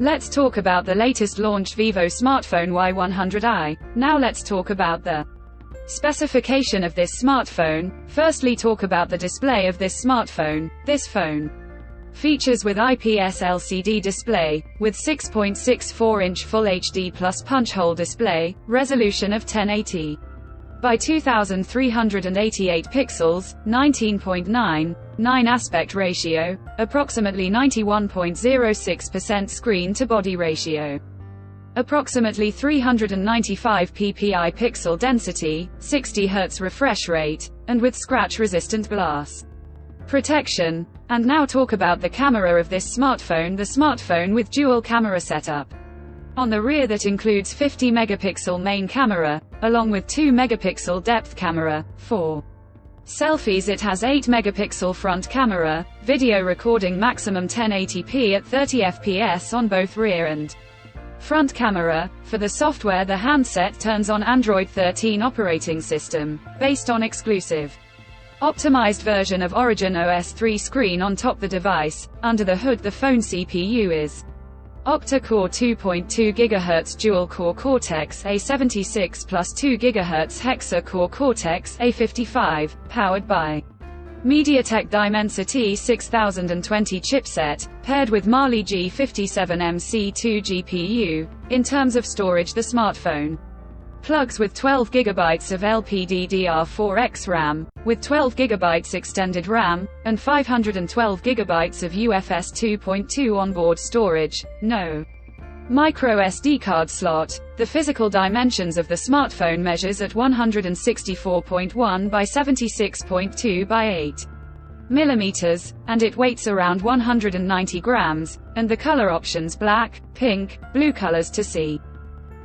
Let's talk about the latest launched Vivo smartphone Y100i. Now let's talk about the specification of this smartphone. Firstly, talk about the display of this smartphone. This phone features with IPS LCD display, with 6.64-inch Full HD Plus punch-hole display, resolution of 1080 by 2388 pixels, 19.9 aspect ratio, approximately 91.06% screen-to-body ratio, approximately 395 ppi pixel density, 60 Hz refresh rate, and with scratch-resistant glass protection. And now talk about the camera of this smartphone. The smartphone with dual camera setup on the rear that includes 50 megapixel main camera, along with 2 megapixel depth camera. For selfies it has 8 megapixel front camera, video recording maximum 1080p at 30 fps on both rear and front camera. For the software, the handset turns on Android 13 operating system, based on exclusive optimized version of Origin OS 3 screen on top the device. Under the hood, the phone CPU is octa-core 2.2 GHz dual-core Cortex-A76 plus 2 GHz hexa-core Cortex-A55, powered by MediaTek Dimensity 6020 chipset, paired with Mali G57MC2 GPU. In terms of storage, the smartphone plugs with 12 GB of LPDDR4X RAM, with 12 GB extended RAM, and 512 GB of UFS 2.2 onboard storage. No microSD card slot. The physical dimensions of the smartphone measures at 164.1 by 76.2 by 8 millimeters, and it weighs around 190 grams, and the color options black, pink, blue colors to see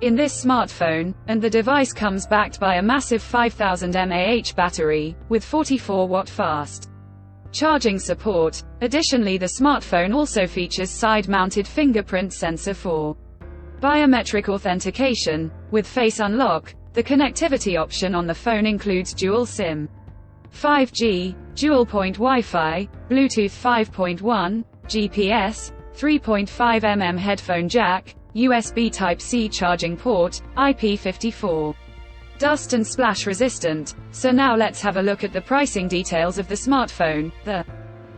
in this smartphone, and the device comes backed by a massive 5000 mAh battery, with 44-watt fast charging support. Additionally, the smartphone also features side-mounted fingerprint sensor for biometric authentication, with face unlock. The connectivity option on the phone includes dual SIM, 5G, dual-point Wi-Fi, Bluetooth 5.1, GPS, 3.5 headphone jack, USB Type-C charging port, IP54. Dust and splash resistant. So now let's have a look at the pricing details of the smartphone. The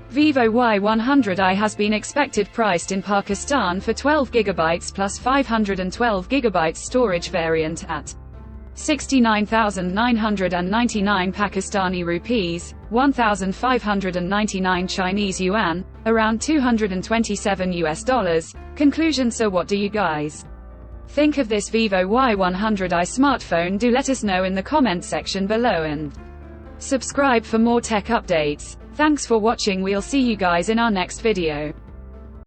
Vivo Y100i has been expected priced in Pakistan for 12 GB plus 512 GB storage variant at 69,999 Pakistani rupees, 1,599 Chinese yuan, around $227. Conclusion: so what do you guys think of this Vivo Y100i smartphone? Do let us know in the comment section below, and subscribe for more tech updates. Thanks for watching. We'll see you guys in our next video.